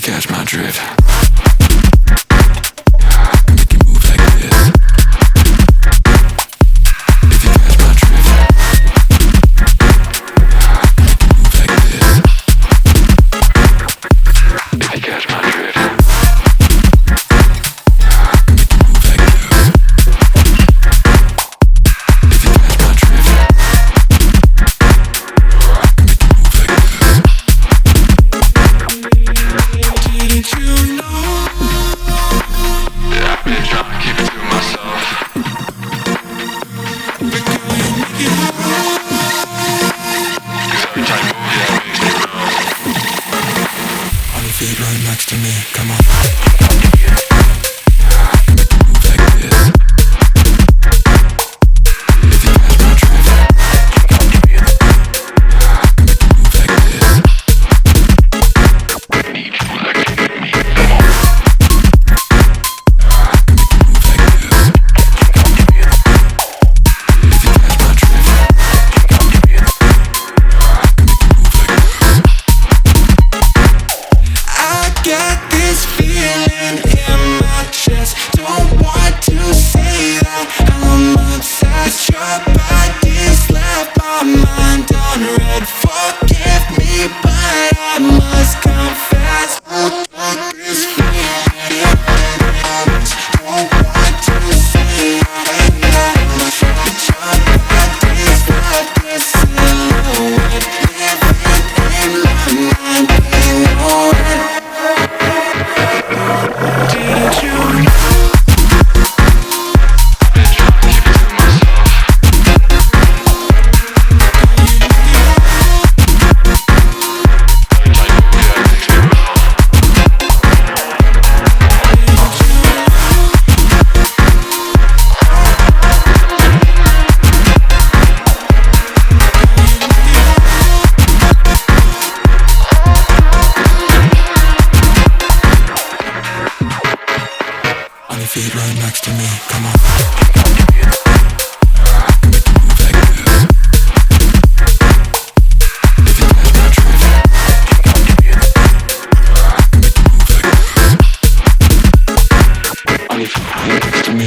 catch my drift. Make you move like this. If you catch my drift. Move like this. If you catch my drift. Make you move like this. If you catch my drift. Make you move like this. Didn't you know? Yeah, I've been trying to keep it to myself. But girl, you make it hard. 'Cause every time you move, yeah, it makes me rough. On your feet right next to me, come on. Make you move like this. If you catch my drift. Make you move like this. I need you like me, come on. Make you move like this. If you catch my drift. Make you move like this. I got this feeling in my chest. Don't want to say that I'm obsessed. Your body's left my mind on red. Forgive me, but I must confess. This feeling, don't want to say that. But your body's left this silhouette. Living in my mind, you know it. Didn't you know? Been trying to keep it to myself. Every time you move, yeah, it makes me rough. On your feet right next to me, come on. Make you move like this. If you catch my drift. Make you move like this. On your feet right next to me.